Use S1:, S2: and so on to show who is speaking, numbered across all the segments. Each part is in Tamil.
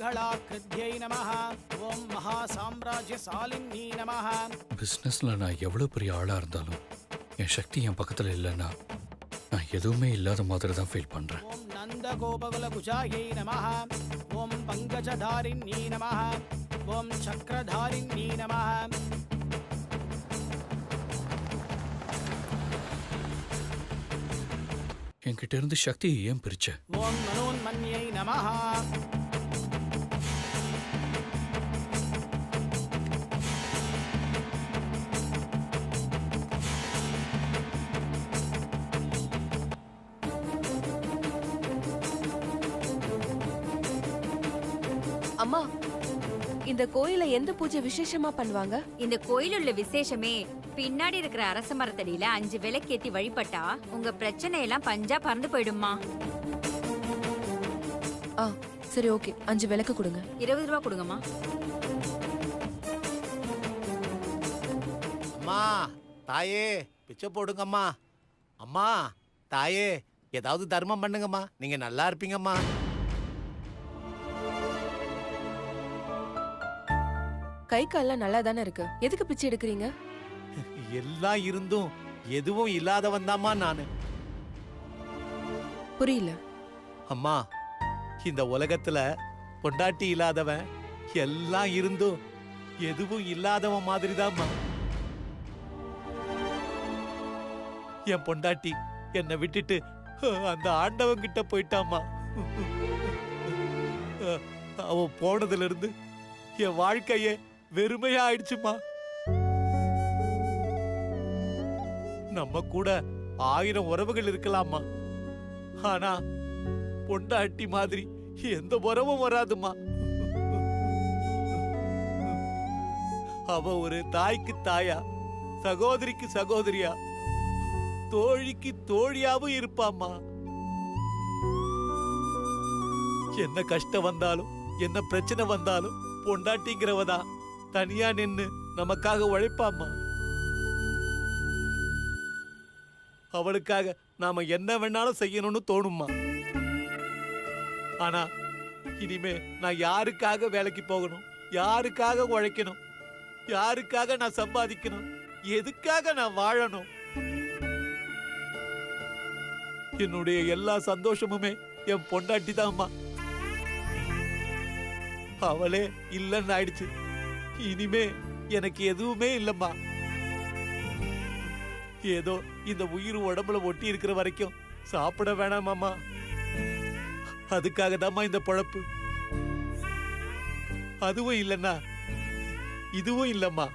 S1: மங்களாக்ருத்யை நமஹ. ஓம் மகாசாம்ராஜ்யசாலின்யை நமஹ.
S2: பிஸ்னஸ்ல நான் எவ்வளவு பெரிய ஆளா இருந்தாலும் என் சக்தி என் பக்கத்துல இல்லைன்னா நான் எதுவுமே இல்லாத மாதிரி தான் ஃபீல் பண்றேன்.
S1: ஓம் நந்தகோபகுலகுஜாயை நமஹ. ஓம் பங்கஜதாரிண்யை நமஹ. ஓம் சக்கரதாரிண்யை நமஹ.
S2: என்கிட்ட இருந்து சக்தியை ஏன் பிரிச்ச?
S1: ஓம் மனோன்மன்யை நமஹ.
S3: அம்மா, இந்த கோயில எந்த பூஜை விசேஷமா பண்ணுவாங்க?
S4: இந்த கோயில் உள்ள விசேஷமே பின்னாடி இருக்கிற அரச மரத்தடியில 5 விளக்கேத்தி வழிபட்டா உங்க பிரச்சனை எல்லாம் பஞ்சா பறந்து போயிடுமா.
S3: ஆ சரி, ஓகே. 5 விளக்கு கொடுங்க.
S4: 20 ரூபா கொடுங்கம்மா.
S5: அம்மா தாயே பிச்சை போடுங்கம்மா. அம்மா தாயே ஏதாவது தர்மம் பண்ணுங்கம்மா, நீங்க நல்லா இருப்பீங்கம்மா.
S3: கை கால்லாம் நல்லா தானே இருக்கு, எதுக்கு பிச்சை எடுக்கிறீங்க?
S5: எல்லாம் இருந்தும் எதுவும் இல்லாதவன் தாம்மா நானு.
S3: புரியல.
S5: அம்மா இந்த உலகத்துல பொண்டாட்டி இல்லாதவன், எல்லாம் இருந்தும் எதுவும் இல்லாதவன் மாதிரிதாம்மா. என் பொண்டாட்டி என்னை விட்டுட்டு அந்த ஆண்டவன் கிட்ட போயிட்டாம்மா. அவ போனதுல இருந்து என் வாழ்க்கையே வெறுமையா ஆயிடுச்சுமா. நம்ம கூட 1000 உறவுகள் இருக்கலாமா, ஆனா பொண்டாட்டி மாதிரி எந்த உறவும் வராதுமா. அவ ஒரு தாய்க்கு தாயா, சகோதரிக்கு சகோதரியா, தோழிக்கு தோழியாவும் இருப்பாம்மா. என்ன கஷ்டம் வந்தாலும் என்ன பிரச்சனை வந்தாலும் பொண்டாட்டிங்கிறவதா தனியா நின்னு நமக்காக உழைப்பாம்மா. அவளுக்காக நாம என்ன வேணாலும் செய்யணும்னு தோணுமா. ஆனா இனிமே நான் யாருக்காக வேலைக்கு போகணும், யாருக்காக உழைக்கணும், யாருக்காக நான் சம்பாதிக்கணும், எதுக்காக நான் வாழணும்? என்னுடைய எல்லா சந்தோஷமுமே என் பொண்டாட்டி தான்மா. அவளே இல்லன்னு ஆயிடுச்சு. இனிமே எனக்கு எதுவுமே இல்லம்மா. ஏதோ இந்த உயிர் உடம்புல ஒட்டி இருக்கிற வரைக்கும் சாப்பிட வேணாமாமா. அதுக்காக தாம்மா இந்த பொழப்பு. அதுவும் இல்லன்னா இதுவும் இல்லம்மா.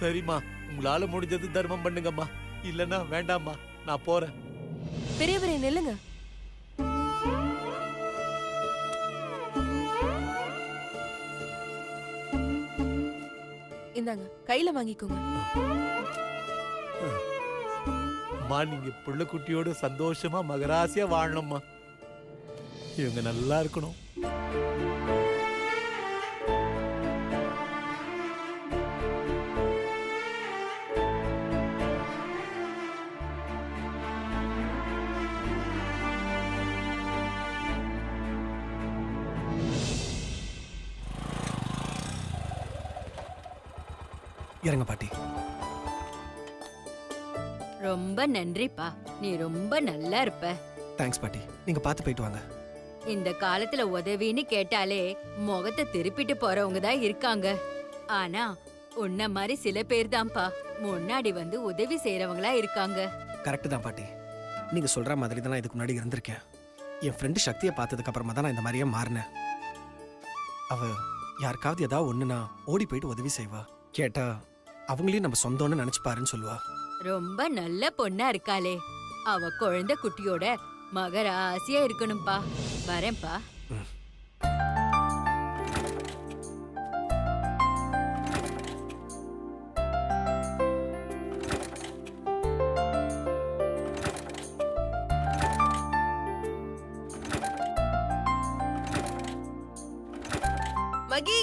S5: சரிம்மா, உங்களால முடிஞ்சது தர்மம் பண்ணுங்கம்மா. இல்லன்னா வேண்டாம்மா, நான் போறேன்.
S3: பெரியவரே நில்லுங்க. இந்தாங்க, கையில வாங்கிக்கோங்க.
S5: அம்மா, நீங்க புள்ள குட்டியோட சந்தோஷமா மகராசியா வாழணும்மா. இவங்க நல்லா இருக்கணும்.
S6: இறங்க பாட்டி.
S4: ரொம்ப நன்றிப்பா, நீ ரொம்ப நல்லா இருப்ப.
S6: தேங்க்ஸ் பாட்டி, நீங்க பார்த்து போயிட்டு வாங்க.
S4: இந்த காலத்துல உதவின்னு கேட்டாலே முகத்தை திருப்பிட்டு போறவங்க தான் இருக்காங்க. ஆனா உன்ன மாதிரி சில பேர் தான்ப்பா முன்னாடி வந்து உதவி செய்யறவங்களா இருக்காங்க.
S6: கரெக்ட் தான் பாட்டி, நீங்க சொல்ற மாதிரி தான் நான் இதுக்கு முன்னாடி இருந்திருக்கேன். என் ஃப்ரெண்டு சக்தியை பார்த்ததுக்கு அப்புறமா தான் நான் இந்த மாதிரியே மாறினேன். அவ யாருக்காவது ஏதாவது ஒண்ணுனா ஓடி போயிட்டு உதவி செய்வா. கேட்டா அவங்களையும் நம்ம சொந்தம்னு நினைச்சுப்பாருன்னு சொல்லுவா.
S4: ரொம்ப நல்ல பொண்ணா இருக்காளே. அவ குழந்தை குட்டியோட மகராசியா இருக்கணும்பா. வரேன்பா.
S3: மகி,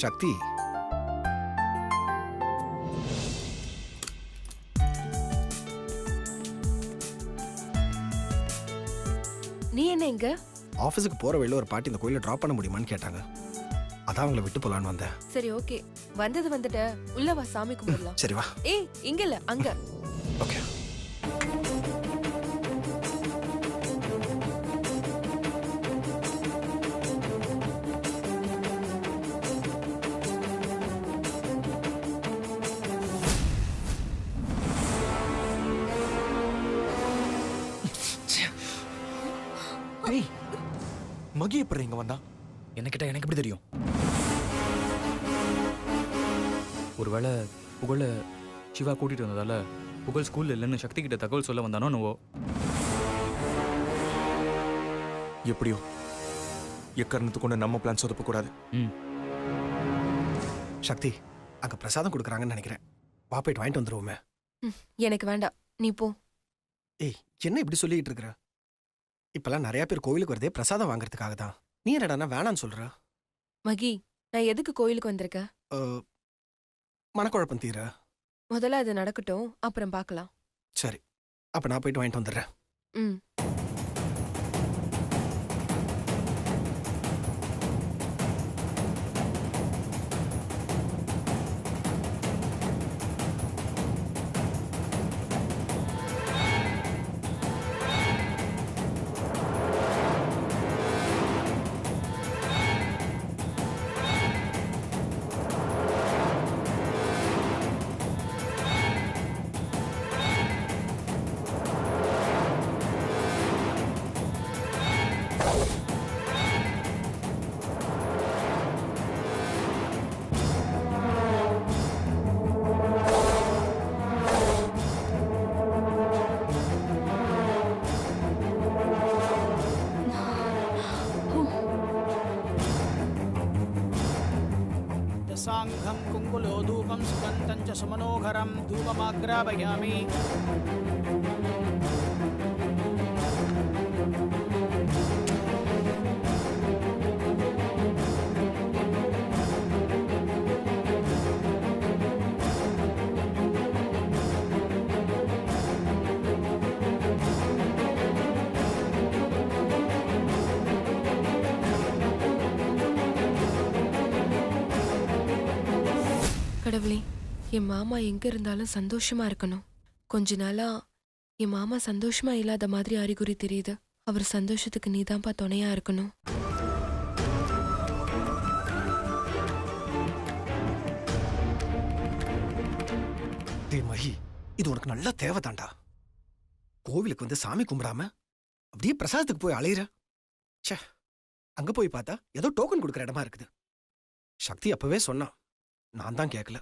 S6: சக்தி,
S3: நீ என்ன இங்க?
S6: ஆஃபீஸுக்கு போகிற வழியில் ஒரு பாட்டி இந்த கோயிலை ட்ராப் பண்ண முடியுமான்னு கேட்டாங்க. அதான் அவங்கள விட்டு போகலான்னு வந்தேன்.
S3: சரி ஓகே, வந்தது வந்துட்ட. உள்ள வா, சாமி கும்பிடலாம்.
S6: சரி வா.
S3: ஏய், இங்க இல்ல, அங்க.
S6: ஓகே.
S7: டேய், மகி எப்படி இங்க வந்தா?
S8: என்ன கேட்டா எனக்கு எப்படி தெரியும்? ஒருவேளை புகழ சிவா கூட்டிட்டு வந்ததால புகழ் ஸ்கூல்ல இல்லைன்னு சக்தி கிட்ட தகவல் சொல்ல வந்தானோ என்னவோ.
S7: எப்படியோ எக்காரணத்து கொண்டு நம்ம பிளான் சொதப்ப கூடாது.
S6: சக்தி, அங்க பிரசாதம் கொடுக்குறாங்கன்னு நினைக்கிறேன். வா போயிட்டு வாங்கிட்டு வந்துருவோமே.
S3: எனக்கு வேண்டாம், நீ போ.
S6: ஏய், என்ன இப்படி சொல்லிட்டு இருக்கிற? இப்பெல்லாம் நிறைய பேர் கோவிலுக்கு வரதே பிரசாதம் வாங்குறதுக்காக தான். நீ என்னடா வேணான்னு சொல்ற?
S3: மகி, நான் எதுக்கு கோயிலுக்கு வந்திருக்கேன்?
S6: மனக்குழப்பம் தீர.
S3: முதல்ல அது நடக்கட்டும், அப்புறம் பார்க்கலாம்.
S6: சரி, அப்ப நான் போயிட்டு வாங்கிட்டு வந்துடுறேன்.
S3: ம்.
S1: साङ्घं कुङ्कुलो धूपं सुगन्धं च सुमनोहरं धूपमाग्रापयामि
S3: கடவுளே, என் மாமா எங்க இருந்தாலும் சந்தோஷமா இருக்கணும். கொஞ்ச நாளா என் மாமா சந்தோஷமா இல்லாத மாதிரி அறிகுறி தெரியுது. அவர் சந்தோஷத்துக்கு நீதான்ப்பா துணையா இருக்கணும்.
S6: டேய் மகி, இது உனக்கு நல்ல தேவைதான்டா. கோவிலுக்கு வந்து சாமி கும்பிடாம அப்படியே பிரசாதத்துக்கு போய் அலையிற. ச்சே, அங்க போய் பார்த்தா ஏதோ டோக்கன் கொடுக்குற இடமா இருக்குது. சக்தி அப்பவே சொன்னான், நான் தான் கேட்கல.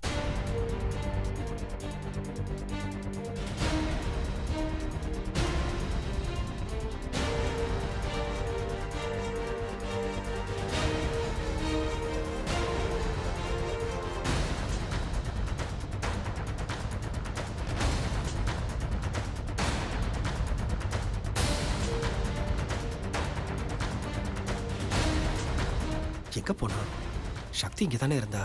S6: எங்க போனா? சக்தி இங்க தானே இருந்தா.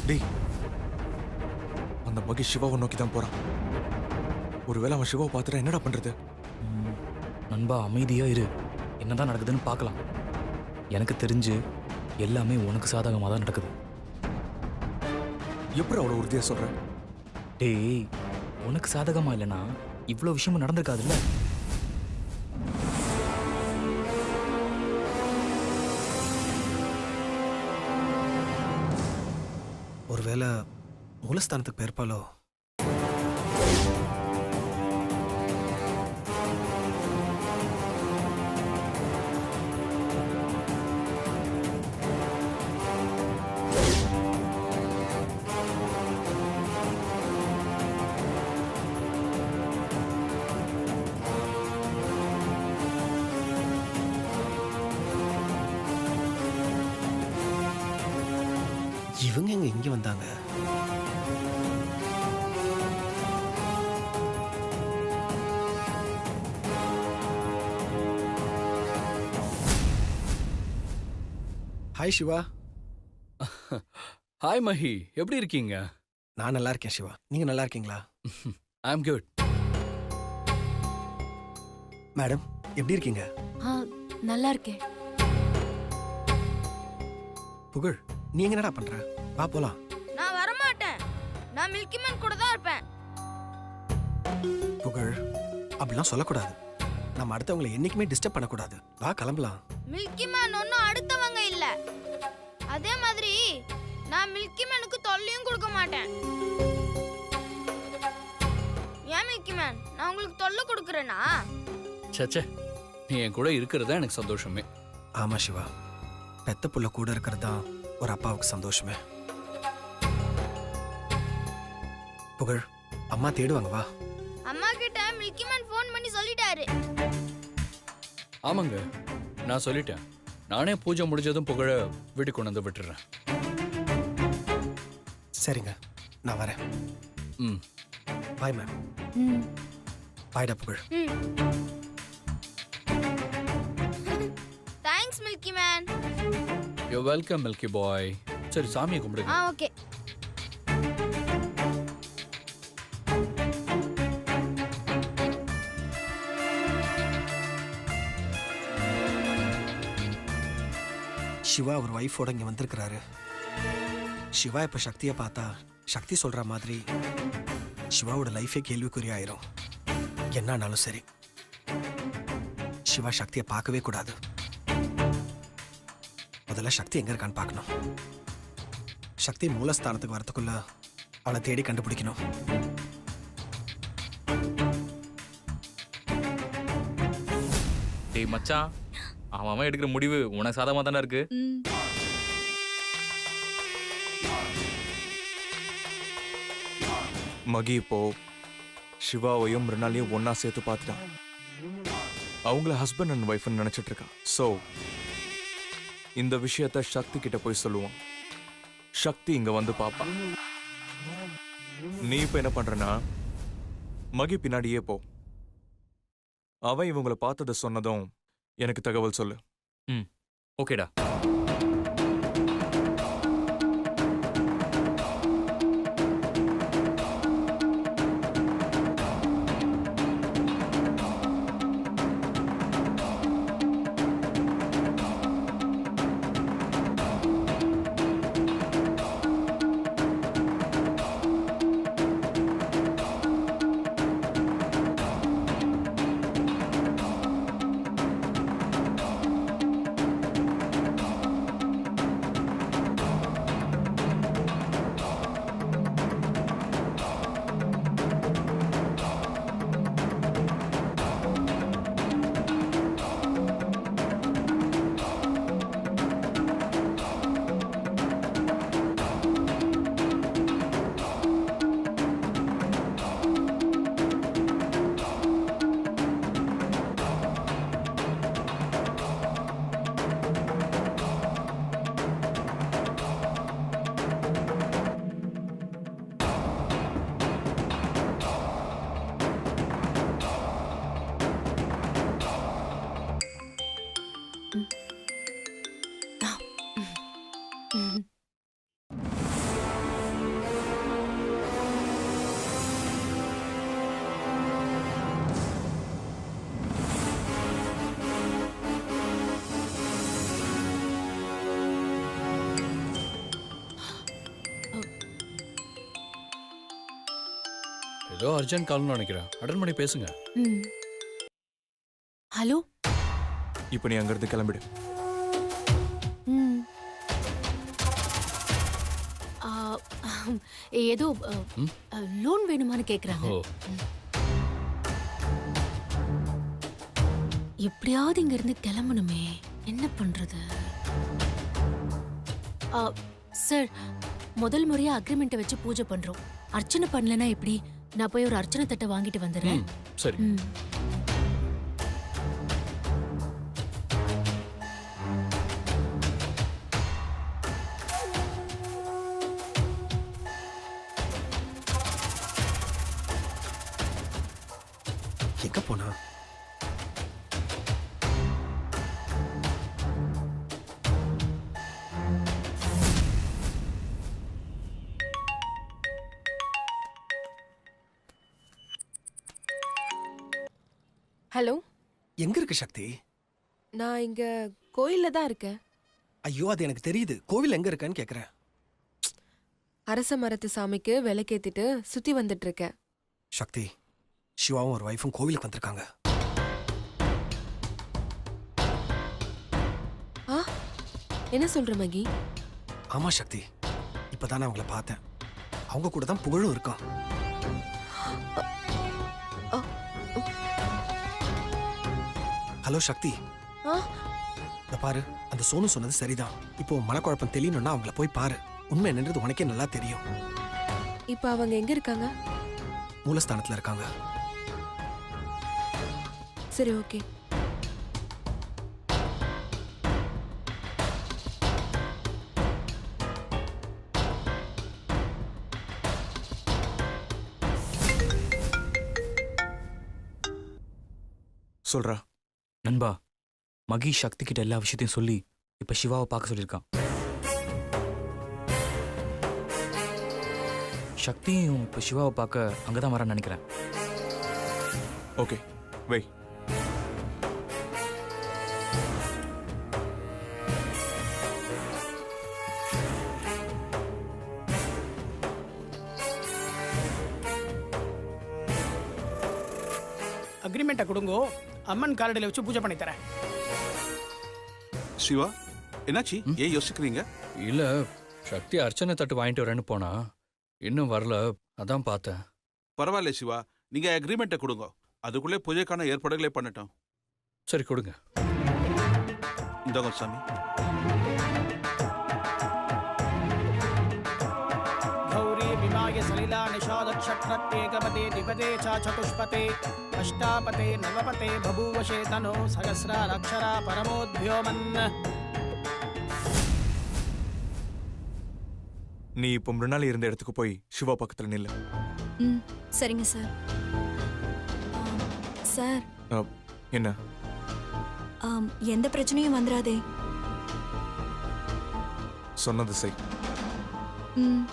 S7: டேய், அந்த மகி சிவாவை நோக்கி தான் போறான். ஒருவேளை அவன் சிவாவை பார்த்துட்டா என்னடா பண்றது?
S8: நண்பா, அமைதியா இரு. என்னதான் நடக்குதுன்னு பார்க்கலாம். எனக்கு தெரிஞ்சு எல்லாமே உனக்கு சாதகமாக தான் நடக்குது.
S7: எப்படி அவ்வளோ உறுதியா சொல்ற?
S8: டேய், உனக்கு சாதகமா இல்லைன்னா இவ்வளோ விஷயமும் நடந்திருக்காதுல்ல.
S6: ஒருவேளை மூலஸ்தானத்துக்கு போயிருப்பாளோ? இவங்க எங்க இங்க வந்தாங்க? ஹாய் சிவா.
S2: ஹாய் மஹி, எப்படி இருக்கீங்க?
S6: நான் நல்லா இருக்கேன் சிவா. நீங்க நல்லா இருக்கீங்களா?
S2: ஐ அம் குட்.
S6: மேடம் எப்படி இருக்கீங்க?
S3: நல்லா இருக்கேன்.
S6: புகழ், நீ எங்க என்னடா பண்ற? வா போலாம்.
S9: நான் வர மாட்டேன். நான் மில்கி மேன் கூட தான் இருப்பேன்.
S6: புகழ், அப்படிலாம் சொல்லக்கூடாது. நம்ம அடுத்தவங்களை என்னைக்குமே டிஸ்டர்ப் பண்ணக்கூடாது. வா கிளம்பலாம்.
S9: மில்கி மேன் ஒன்னும் அடுத்தவங்க இல்ல. அதே மாதிரி நான் மில்கி மேனுக்கு தொல்லையும் கொடுக்க மாட்டேன். ஏன் மில்கி மேன், நான் உங்களுக்கு தொல்லை கொடுக்கறேனா?
S2: சச்சே, நீ என் கூட இருக்கிறதா எனக்கு சந்தோஷமே.
S6: ஆமா சிவா, பெத்த புள்ள கூட இருக்கிறது தான் ஒரு அப்பாவுக்கு சந்தோஷமே. புகழ், அம்மா தேடுவாங்க, வா.
S9: அம்மா கிட்ட மில்கி மேன் ஃபோன் பண்ணி சொல்லிட்டாரு.
S2: ஆமாங்க, நான் சொல்லிட்டேன். நானே பூஜை முடிஞ்சதும் புகழ வீட்டுக்கு கொண்டு வந்து விட்டுறேன்.
S6: சரிங்க, நான் வரேன்.
S2: ம்.
S6: Bye ma'am. பாய்டா Pugazh.
S9: Thanks milky man.
S2: You welcome milky boy. சரி, சாமியை கும்பிடுங்க.
S9: ஓகே.
S6: சிவா அவர் ஒய்ஃபோட இங்க வந்திருக்கிறாரு. சிவா இப்ப சக்தியை பார்த்தா சக்தி சொல்ற மாதிரி சிவாவோட லைஃபே கேள்விக்குறி ஆயிரும். என்னானாலும் சரி, சிவா சக்தியை பார்க்கவே கூடாது. முதல்ல சக்தி எங்க இருக்கான்னு பார்க்கணும். சக்தி மூலஸ்தானத்துக்கு வரத்துக்குள்ள அவளை தேடி கண்டுபிடிக்கணும்.
S8: டேய் மச்சான், அவன் எடுக்கிற முடிவு உனக்கு சாதகமா தானே இருக்கு.
S7: மகி இப்போ சிவாவையும் மிருணாலையும் ஒன்னா சேர்த்து பார்த்துட்டான். அவங்கள ஹஸ்பண்ட் அண்ட் ஒய்ஃப்னு நினைச்சிட்டு இருக்கா. ஸோ இந்த விஷயத்த சக்தி கிட்ட போய் சொல்லுவான். சக்தி இங்க வந்து பாப்பா. நீ இப்ப என்ன பண்றனா, மகி பின்னாடியே போ. அவன் இவங்களை பார்த்ததை சொன்னதும் எனக்கு தகவல் சொல்லு.
S8: ம், ஓகேடா.
S2: ஏதோ அர்ஜென்ட் கால்னு நினைக்கிறேன். அட்டன் பண்ணி பேசுங்க.
S3: ஹலோ.
S7: இப்போ நீ அங்கிருந்து கிளம்பிடு.
S10: ஏதோ லோன் வேணுமான்னு கேக்குறாங்க.
S2: ஓ,
S10: எப்படியாவது இங்க இருந்து கிளம்பணுமே, என்ன பண்றது? சார், முதல் முறையா அக்ரிமெண்ட்டை வச்சு பூஜை பண்றோம். அர்ச்சனை பண்ணலனா எப்படி? நான் போய் ஒரு அர்ச்சனை தட்டை வாங்கிட்டு வந்துடுறேன்.
S2: சரி.
S6: எங்க போனா?
S3: ஹலோ,
S6: எங்க இருக்கு சக்தி?
S3: நான் இங்க கோயில்ல தான் இருக்கேன்.
S6: ஐயோ அது எனக்கு தெரியுது. கோவில் எங்க இருக்கேன்னு கேக்குறேன்.
S3: அரச மரத்து சாமிக்கு விளக்கேத்திட்டு சுத்தி வந்துட்டு இருக்கேன்.
S6: சக்தி, சிவாவும் ஒரு வைஃபும் கோவிலுக்கு வந்திருக்காங்க.
S3: ஆ, என்ன சொல்ற மகி?
S6: ஆமா சக்தி, இப்பதான் அவங்கள பார்த்தேன். அவங்க கூட தான் புகழும் இருக்கான். ஹலோ சக்தி,
S3: ஆ,
S6: இந்த பாரு, அந்த சோனு சொன்னது சரிதான். இப்போ மனக்குழப்பம் தெரியணும்னா அவங்கள போய் பாரு. உண்மை என்னன்றது உனக்கே நல்லா தெரியும்.
S3: இப்ப அவங்க எங்க இருக்காங்க?
S6: மூலஸ்தானத்துல இருக்காங்க.
S3: சரி, ஓகே.
S7: சொல்றா.
S8: நண்பா, மகி சக்தி கிட்ட எல்லா விஷயத்தையும் சொல்லி இப்ப சிவாவை பார்க்க சொல்லியிருக்கான். சக்தியும் இப்ப சிவாவை பார்க்க அங்கதான் வரான்னு நினைக்கிறேன்.
S7: ஓகே, வை.
S1: அக்ரிமெண்ட்டை கொடுங்கோ, அம்மன் காலடியில் வச்சு பூஜை பண்ணி தரேன்.
S11: சிவா, என்னாச்சு? ஏன் யோசிக்கிறீங்க?
S2: இல்ல, சக்தி அர்ச்சனை தட்டு வாங்கிட்டு வரேன்னு போனா இன்னும் வரல, அதான் பார்த்தேன்.
S11: பரவாயில்ல சிவா, நீங்க அக்ரிமெண்ட்டை கொடுங்க. அதுக்குள்ளே பூஜைக்கான ஏற்பாடுகளே பண்ணட்டும்.
S2: சரி, கொடுங்க.
S11: இந்தாங்க சாமி.
S1: गौरी विमाय सलिला निषाद क्षत्रत्येकपते द्विपदे च चतुष्पते अष्टापते नवपते बभूवशे तनो सहस्राक्षरा परमोद्भ्योमन्.
S7: நீ இப்போ மிருணாலி இருந்த இடத்துக்கு போய் சிவா பக்கத்துல நில்லு.
S10: ம், சரிங்க சார். சார்,
S7: என்ன?
S10: எந்த பிரச்சனையும் வந்துடாதே.
S7: சொன்னது செய்.
S10: ம்.